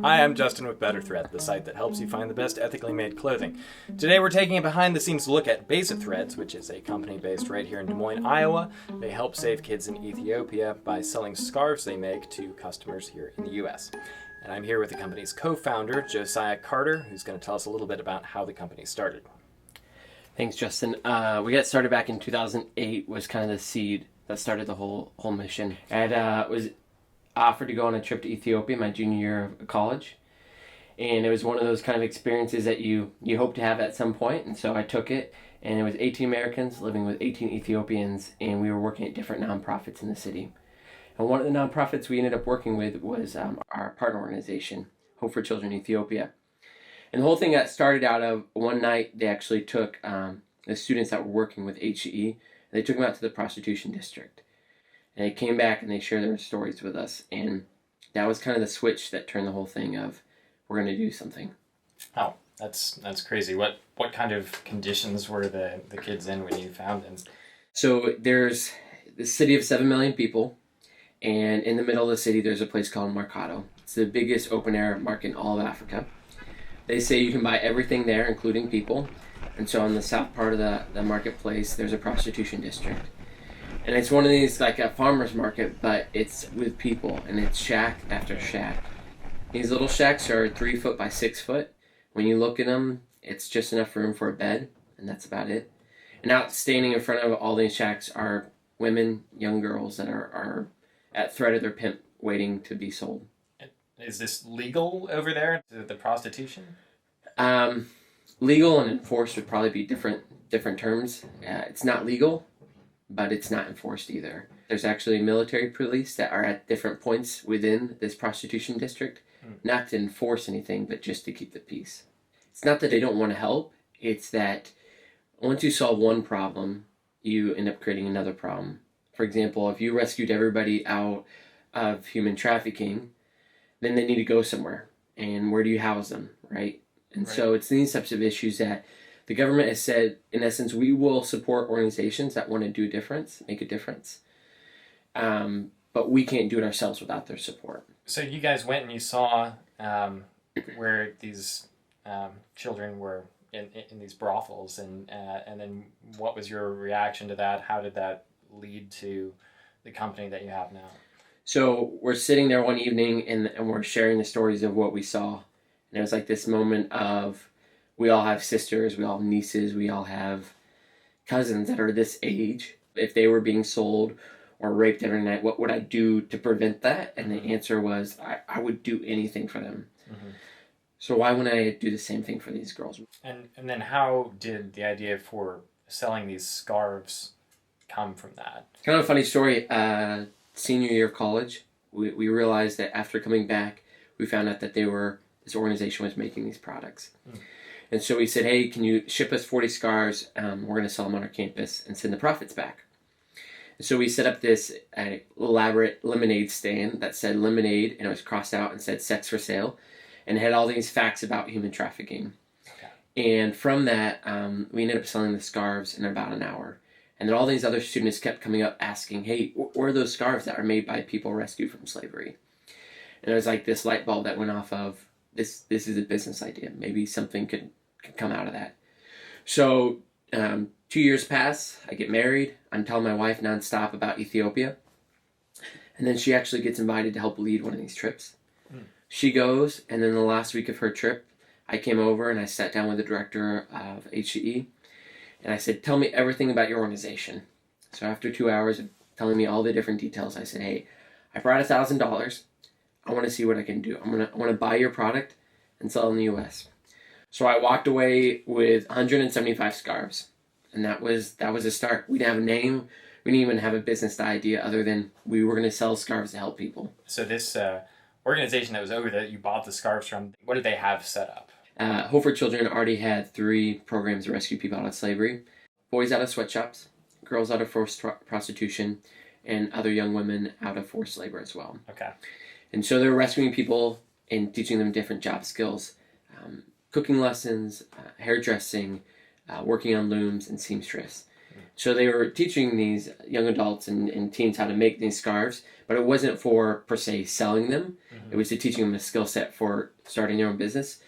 Hi, I'm Justin with Better Thread, the site that helps you find the best ethically made clothing. Today we're taking a behind-the-scenes look at Beza Threads, which is a company based right here in Des Moines, Iowa. They help save kids in Ethiopia by selling scarves they make to customers here in the U.S. And I'm here with the company's co-founder, Josiah Carter, who's going to tell us a little bit about how the company started. Thanks, Justin. We got started back in 2008, was kind of the seed that started the whole mission. I was offered to go on a trip to Ethiopia my junior year of college. And it was one of those kind of experiences that you hope to have at some point. And so I took it, and it was 18 Americans living with 18 Ethiopians, and we were working at different nonprofits in the city. And one of the nonprofits we ended up working with was our partner organization, Hope for Children Ethiopia. And the whole thing got started out of one night. They actually took the students that were working with HCE, and they took them out to the prostitution district. And they came back and they shared their stories with us. And that was kind of the switch that turned the whole thing of, we're going to do something. Oh, that's crazy. What kind of conditions were the kids in when you found them? So there's the city of 7 million people. And in the middle of the city, there's a place called Mercado. It's the biggest open-air market in all of Africa. They say you can buy everything there, including people. And so on the south part of the marketplace, there's a prostitution district. And it's one of these, like a farmer's market, but it's with people, and it's shack after shack. These little shacks are 3 foot by 6 foot. When you look at them, it's just enough room for a bed, and that's about it. And out standing in front of all these shacks are women, young girls that are at threat of their pimp waiting to be sold. Is this legal over there, the prostitution? Legal and enforced would probably be different terms. It's not legal, but it's not enforced either. There's actually military police that are at different points within this prostitution district, not to enforce anything, but just to keep the peace. It's not that they don't want to help, it's that once you solve one problem, you end up creating another problem. For example, if you rescued everybody out of human trafficking, then they need to go somewhere. And where do you house them, right? And right. So it's these types of issues that the government has said, in essence, we will support organizations that want to do a difference, make a difference. But we can't do it ourselves without their support. So you guys went and you saw where these children were in these brothels, and then what was your reaction to that? How did that lead to the company that you have now? So we're sitting there one evening and we're sharing the stories of what we saw. And it was like this moment of, we all have sisters, we all have nieces, we all have cousins that are this age. If they were being sold or raped every night, what would I do to prevent that? And the answer was, I would do anything for them. Mm-hmm. So why wouldn't I do the same thing for these girls? And then how did the idea for selling these scarves come from that? Kind of a funny story. Senior year of college, we realized that after coming back, we found out that this organization was making these products. And so we said, hey, can you ship us 40 scarves? We're going to sell them on our campus and send the profits back. And so we set up this elaborate lemonade stand that said lemonade, and it was crossed out and said sex for sale, and it had all these facts about human trafficking. Okay. And from that, we ended up selling the scarves in about an hour. And then all these other students kept coming up asking, hey, where are those scarves that are made by people rescued from slavery? And it was like this light bulb that went off of, this is a business idea. Maybe something could come out of that. So 2 years pass, I get married, I'm telling my wife nonstop about Ethiopia. And then she actually gets invited to help lead one of these trips. She goes, and then the last week of her trip, I came over and I sat down with the director of HCE. And I said, tell me everything about your organization. So after 2 hours of telling me all the different details, I said, hey, I brought $1,000. I want to see what I can do. I want to buy your product and sell it in the U.S. So I walked away with 175 scarves. And that was a start. We didn't have a name. We didn't even have a business idea other than we were going to sell scarves to help people. So this organization that was over there that you bought the scarves from, what did they have set up? Hope for Children already had 3 programs to rescue people out of slavery. Boys out of sweatshops, girls out of forced prostitution, and other young women out of forced labor as well. Okay. And so they're rescuing people and teaching them different job skills, cooking lessons, hairdressing, working on looms, and seamstress. So they were teaching these young adults and teens how to make these scarves, but it wasn't for, per se, selling them. It was to teaching them a skill set for starting their own business.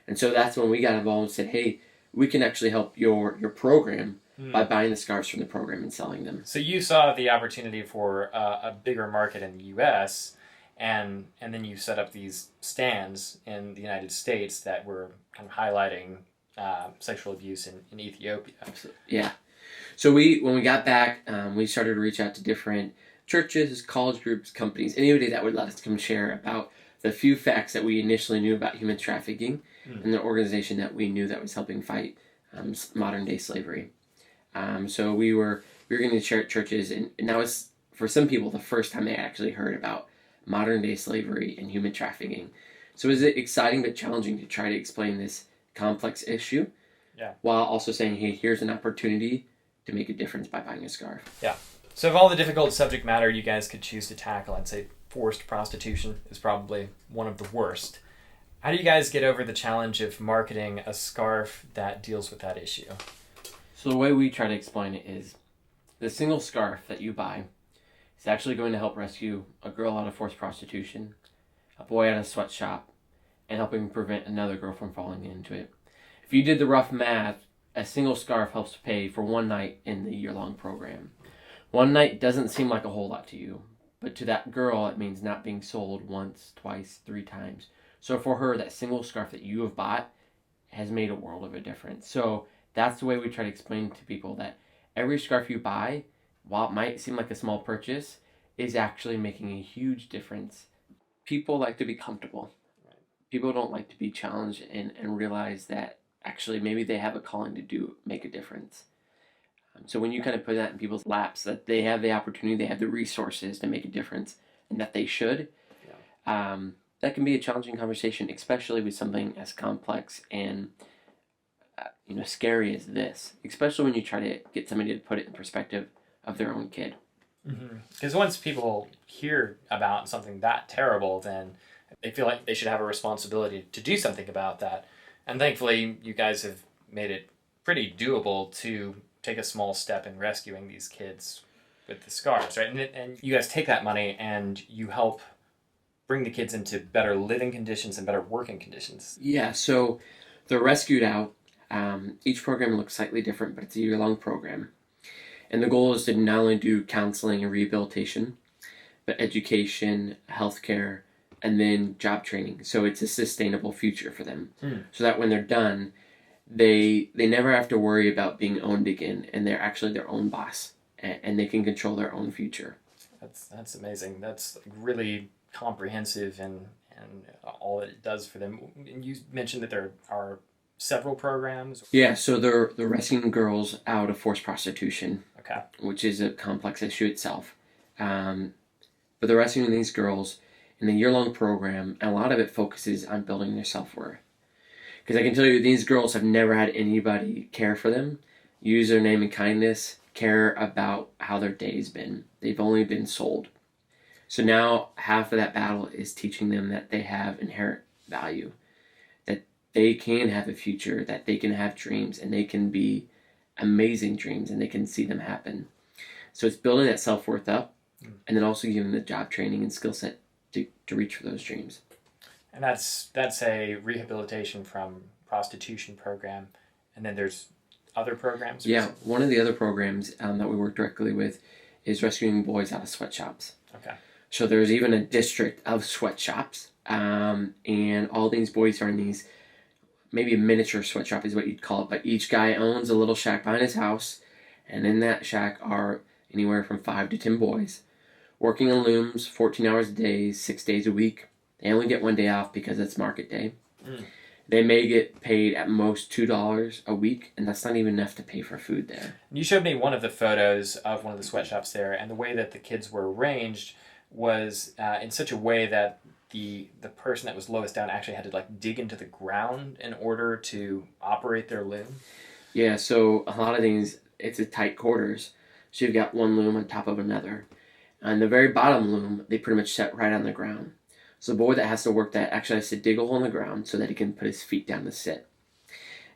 And so that's when we got involved and said, hey, we can actually help your program by buying the scarves from the program and selling them. So you saw the opportunity for a bigger market in the U.S., and then you set up these stands in the United States that were kind of highlighting sexual abuse in Ethiopia. Absolutely. Yeah. So when we got back, we started to reach out to different churches, college groups, companies, anybody that would let us come share about the few facts that we initially knew about human trafficking and the organization that we knew that was helping fight modern day slavery. So we were going to share at churches, and that was, for some people, the first time they actually heard about modern day slavery and human trafficking. So it was exciting but challenging to try to explain this complex issue, while also saying, hey, here's an opportunity to make a difference by buying a scarf. Yeah. So of all the difficult subject matter you guys could choose to tackle, I'd say forced prostitution is probably one of the worst. How do you guys get over the challenge of marketing a scarf that deals with that issue? So the way we try to explain it is the single scarf that you buy is actually going to help rescue a girl out of forced prostitution, a boy out of a sweatshop, and helping prevent another girl from falling into it. If you did the rough math, a single scarf helps pay for one night in the year-long program. One night doesn't seem like a whole lot to you, but to that girl, it means not being sold once, twice, 3 times. So for her, that single scarf that you have bought has made a world of a difference. So that's the way we try to explain to people that every scarf you buy, while it might seem like a small purchase, is actually making a huge difference. People like to be comfortable. People don't like to be challenged and realize that actually maybe they have a calling to make a difference. So when you kind of put that in people's laps, that they have the opportunity, they have the resources to make a difference, and that they should, that can be a challenging conversation, especially with something as complex and scary as this, especially when you try to get somebody to put it in perspective of their own kid. Because once people hear about something that terrible, then they feel like they should have a responsibility to do something about that. And thankfully, you guys have made it pretty doable to take a small step in rescuing these kids with the scarves, right? And you guys take that money and you help bring the kids into better living conditions and better working conditions. Yeah, so they're rescued out. Each program looks slightly different, but it's a year-long program. And the goal is to not only do counseling and rehabilitation, but education, healthcare, and then job training. So it's a sustainable future for them. So that when they're done, they never have to worry about being owned again, and they're actually their own boss, and they can control their own future. That's amazing. That's really comprehensive and all that it does for them. And you mentioned that there are several programs. Yeah, so they're rescuing girls out of forced prostitution, okay, which is a complex issue itself. But they're rescuing these girls in a year-long program, and a lot of it focuses on building their self-worth. Because I can tell you, these girls have never had anybody care for them, use their name and kindness, care about how their day's been. They've only been sold. So now half of that battle is teaching them that they have inherent value, that they can have a future, that they can have dreams, and they can be amazing dreams, and they can see them happen. So it's building that self-worth up, and then also giving them the job training and skill set to reach for those dreams. And that's a rehabilitation from prostitution program. And then there's other programs? Yeah, one of the other programs that we work directly with is rescuing boys out of sweatshops. Okay. So there's even a district of sweatshops, and all these boys are in these, maybe a miniature sweatshop is what you'd call it, but each guy owns a little shack behind his house, and in that shack are anywhere from 5 to 10 boys, working on looms 14 hours a day, 6 days a week. They only get 1 day off because it's market day. They may get paid at most $2 a week, and that's not even enough to pay for food there. You showed me one of the photos of one of the sweatshops there, and the way that the kids were arranged was in such a way that the person that was lowest down actually had to dig into the ground in order to operate their loom. Yeah, so a lot of things, it's a tight quarters. So you've got one loom on top of another. On the very bottom loom, they pretty much set right on the ground. So the boy that has to work that actually has to dig a hole in the ground so that he can put his feet down to sit.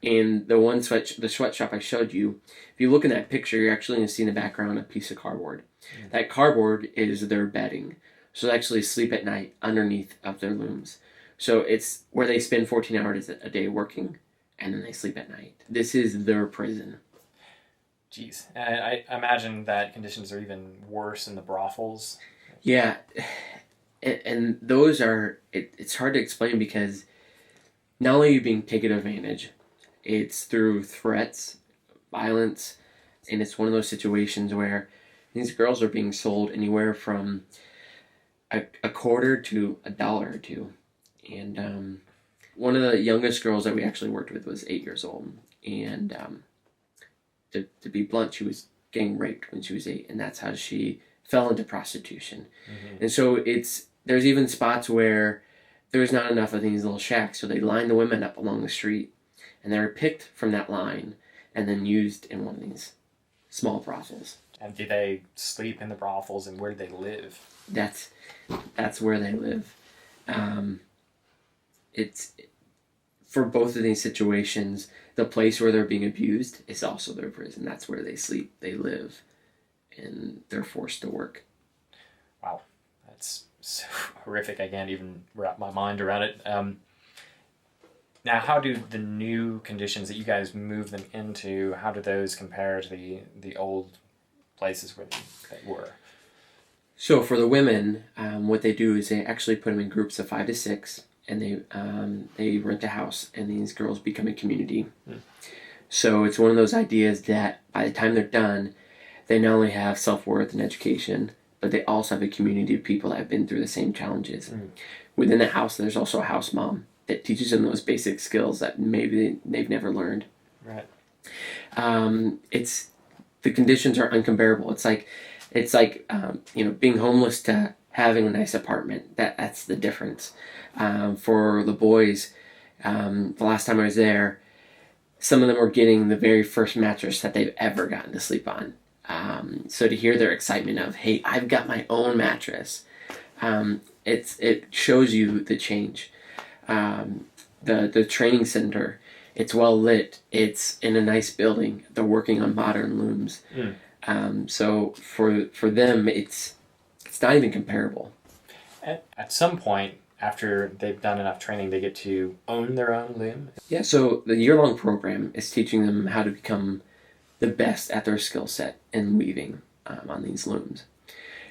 And the sweatshop I showed you, if you look in that picture, you're actually going to see in the background a piece of cardboard. Mm. That cardboard is their bedding. So they actually sleep at night underneath of their looms. So it's where they spend 14 hours a day working, and then they sleep at night. This is their prison. Jeez. And I imagine that conditions are even worse in the brothels. Yeah. And those are, it's hard to explain because not only are you being taken advantage, it's through threats, violence, and it's one of those situations where these girls are being sold anywhere from a quarter to $1 or $2. And one of the youngest girls that we actually worked with was 8 years old. And to be blunt, she was getting raped when she was 8, and that's how she fell into prostitution. Mm-hmm. And so there's even spots where there's not enough of these little shacks, so they line the women up along the street, and they're picked from that line and then used in one of these small brothels. And do they sleep in the brothels, and where do they live? That's where they live. It's for both of these situations, the place where they're being abused is also their prison. That's where they sleep, they live, and they're forced to work. Wow, that's so horrific. I can't even wrap my mind around it. Now, how do the new conditions that you guys move them into, how do those compare to the old places where they were? So for the women, what they do is they actually put them in groups of 5 to 6, and they rent a house, and these girls become a community. Mm. So it's one of those ideas that by the time they're done, they not only have self-worth and education, but they also have a community of people that have been through the same challenges. Mm. Within the house, there's also a house mom that teaches them those basic skills that maybe they've never learned. Right. The conditions are uncomparable. It's like being homeless to having a nice apartment. That's the difference. For the boys, the last time I was there, some of them were getting the very first mattress that they've ever gotten to sleep on. So to hear their excitement of, hey, I've got my own mattress, it shows you the change. The training center, it's well lit. It's in a nice building. They're working on modern looms. Mm. So for them, it's not even comparable. At some point, after they've done enough training, they get to own their own loom? Yeah, so the year-long program is teaching them how to become the best at their skill set in weaving on these looms.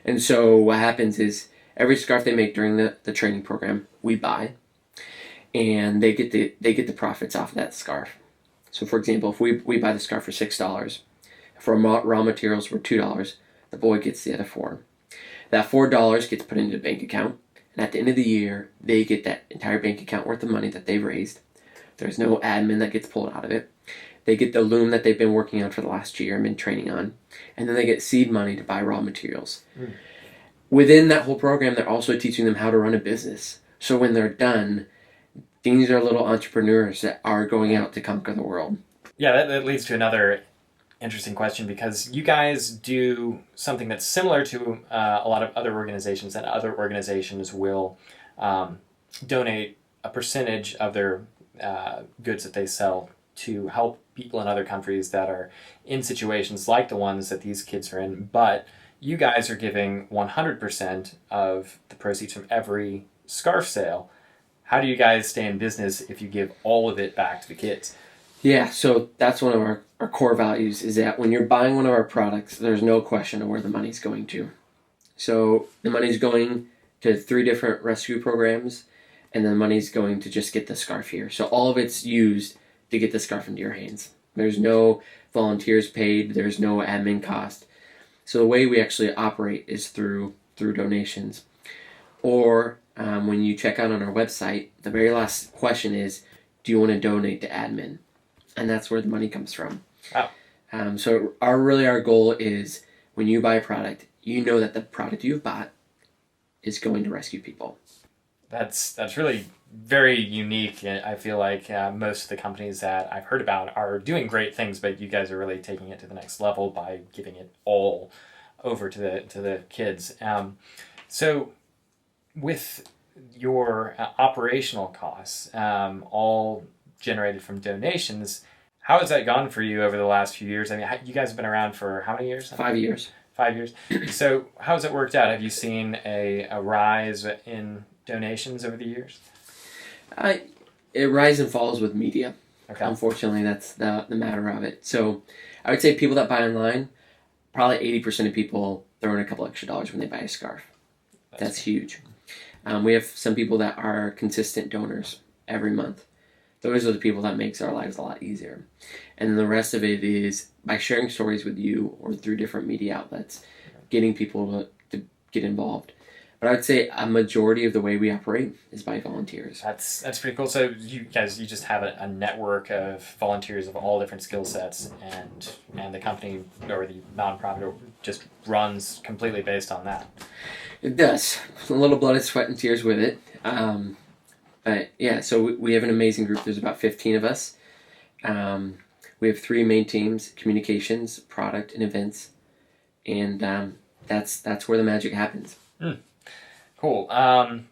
And so what happens is every scarf they make during the training program, we buy, and they get the profits off of that scarf. So for example, if we buy the scarf for $6, for raw materials for $2, the boy gets the other $4. That $4 gets put into a bank account, and at the end of the year, they get that entire bank account worth of money that they've raised. There's no admin that gets pulled out of it. They get the loom that they've been working on for the last year and been training on, and then they get seed money to buy raw materials. Mm. Within that whole program, they're also teaching them how to run a business. So when they're done, these are little entrepreneurs that are going out to conquer the world. Yeah, that leads to another interesting question, because you guys do something that's similar to a lot of other organizations, and other organizations will donate a percentage of their goods that they sell to help people in other countries that are in situations like the ones that these kids are in. But you guys are giving 100% of the proceeds from every scarf sale. How do you guys stay in business if you give all of it back to the kids? Yeah, so that's one of our core values, is that when you're buying one of our products, there's no question of where the money's going to. So the money's going to 3 different rescue programs, and the money's going to just get the scarf here. So all of it's used to get the scarf into your hands. There's no volunteers paid, there's no admin cost. So the way we actually operate is through donations. Or when you check out on our website, the very last question is, do you want to donate to admin? And that's where the money comes from. Wow. So our goal is, when you buy a product, you know that the product you've bought is going to rescue people. That's really very unique. I feel like most of the companies that I've heard about are doing great things, but you guys are really taking it to the next level by giving it all over to the kids. So with your operational costs, all generated from donations. How has that gone for you over the last few years? I mean, you guys have been around for how many years? 5 years. 5 years. So how has it worked out? Have you seen a rise in donations over the years? It rise and falls with media. Okay. Unfortunately, that's the matter of it. So I would say people that buy online, probably 80% of people throw in a couple extra dollars when they buy a scarf. That's huge. We have some people that are consistent donors every month. Those are the people that makes our lives a lot easier. And then the rest of it is by sharing stories with you or through different media outlets, getting people to get involved. But I would say a majority of the way we operate is by volunteers. That's pretty cool. So you just have a network of volunteers of all different skill sets, and the company or the nonprofit just runs completely based on that. It does. A little blood and sweat and tears with it. But yeah, so we have an amazing group. There's about 15 of us. We have 3 main teams: communications, product, and events. And that's where the magic happens. Cool.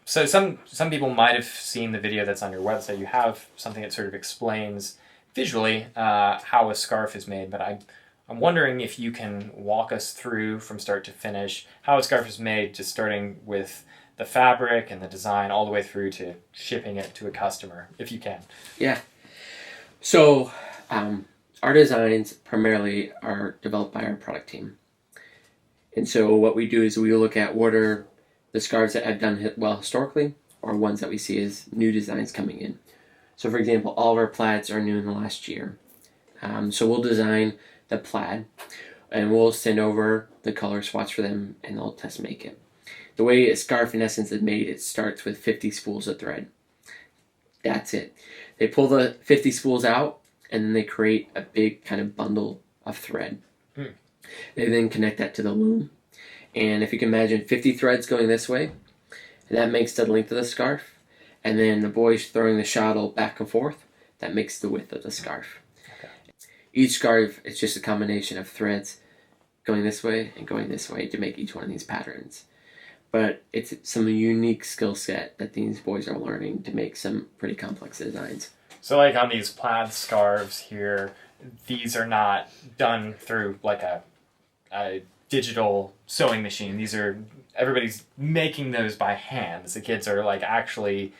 So some people might have seen the video that's on your website. You have something that sort of explains visually how a scarf is made, but I'm wondering if you can walk us through from start to finish how a scarf is made, just starting with the fabric and the design all the way through to shipping it to a customer, if you can. Yeah. So our designs primarily are developed by our product team. And so what we do is we look at what are the scarves that have done well historically, or ones that we see as new designs coming in. So for example, all of our plaids are new in the last year. So we'll design the plaid, and we'll send over the color swatch for them, and they'll test make it. The way a scarf in essence is made, it starts with 50 spools of thread. That's it. They pull the 50 spools out, and then they create a big kind of bundle of thread. They then connect that to the loom. And if you can imagine 50 threads going this way, that makes the length of the scarf. And then the boys throwing the shuttle back and forth, that makes the width of the scarf. Okay. Each scarf is just a combination of threads going this way and going this way to make each one of these patterns. But it's some unique skill set that these boys are learning to make some pretty complex designs. So like on these plaid scarves here, these are not done through like a digital sewing machine. Everybody's making those by hand. The kids are like actually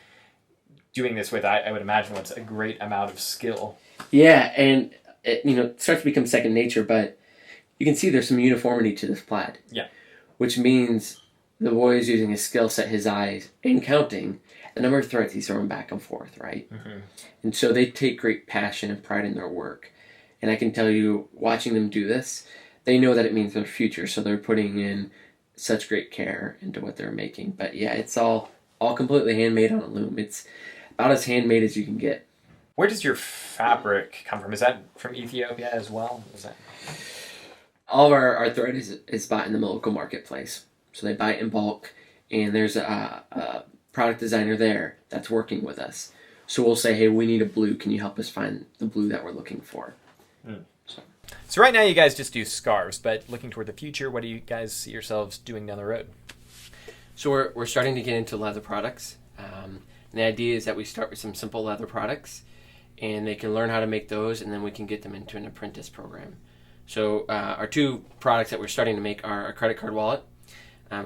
doing this with, I would imagine, what's a great amount of skill. Yeah, and it starts to become second nature, but you can see there's some uniformity to this plaid. Yeah. Which means the boy is using his skill set, his eyes, and counting the number of threads he's throwing back and forth, right? Mm-hmm. And so they take great passion and pride in their work. And I can tell you, watching them do this, they know that it means their future, so they're putting in such great care into what they're making. But yeah, it's all completely handmade on a loom. It's about as handmade as you can get. Where does your fabric come from? Is that from Ethiopia as well? All of our thread is bought in the local marketplace. So they buy it in bulk, and there's a product designer there that's working with us. So we'll say, hey, we need a blue. Can you help us find the blue that we're looking for? So right now you guys just do scarves, but looking toward the future, what do you guys see yourselves doing down the road? So we're starting to get into leather products. And the idea is that we start with some simple leather products, and they can learn how to make those, and then we can get them into an apprentice program. So our 2 products that we're starting to make are a credit card wallet.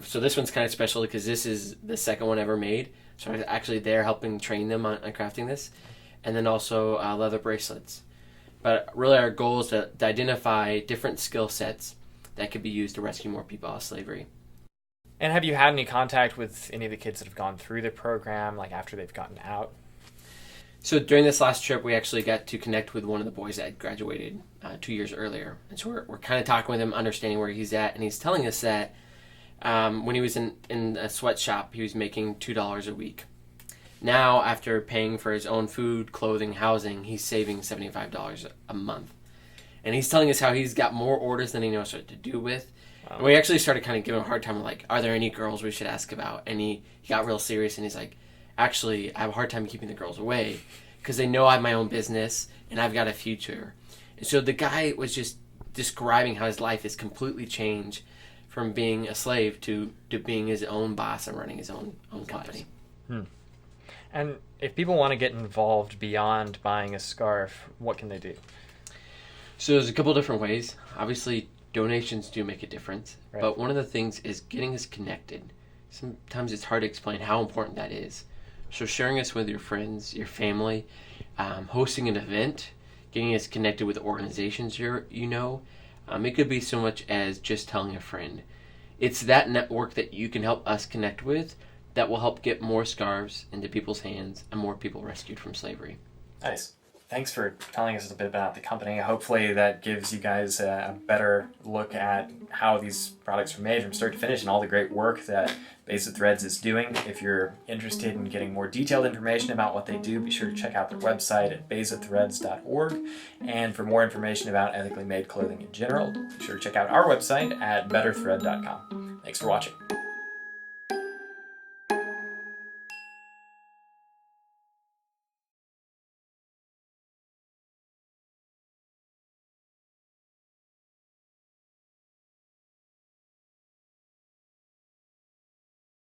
So this one's kind of special because this is the second one ever made. So I was actually there helping train them on crafting this. And then also leather bracelets. But really our goal is to identify different skill sets that could be used to rescue more people out of slavery. And have you had any contact with any of the kids that have gone through the program, like after they've gotten out? So during this last trip, we actually got to connect with one of the boys that had graduated 2 years earlier. And so we're kind of talking with him, understanding where he's at. And he's telling us that when he was in a sweatshop, he was making $2 a week. Now, after paying for his own food, clothing, housing, he's saving $75 a month. And he's telling us how he's got more orders than he knows what to do with. Wow. And we actually started kind of giving him a hard time, like, are there any girls we should ask about? And he got real serious, and he's like, actually, I have a hard time keeping the girls away because they know I have my own business and I've got a future. And so the guy was just describing how his life has completely changed from being a slave to being his own boss and running his own company. And if people want to get involved beyond buying a scarf, what can they do? So there's a couple different ways. Obviously, donations do make a difference, Right. but one of the things is getting us connected. Sometimes it's hard to explain how important that is. So sharing us with your friends, your family, hosting an event, getting us connected with organizations you know. It could be so much as just telling a friend. It's that network that you can help us connect with that will help get more scarves into people's hands and more people rescued from slavery. Nice. Thanks for telling us a bit about the company. Hopefully that gives you guys a better look at how these products are made from start to finish and all the great work that Beza Threads is doing. If you're interested in getting more detailed information about what they do, be sure to check out their website at bezathreads.org. And for more information about ethically made clothing in general, be sure to check out our website at betterthread.com. Thanks for watching.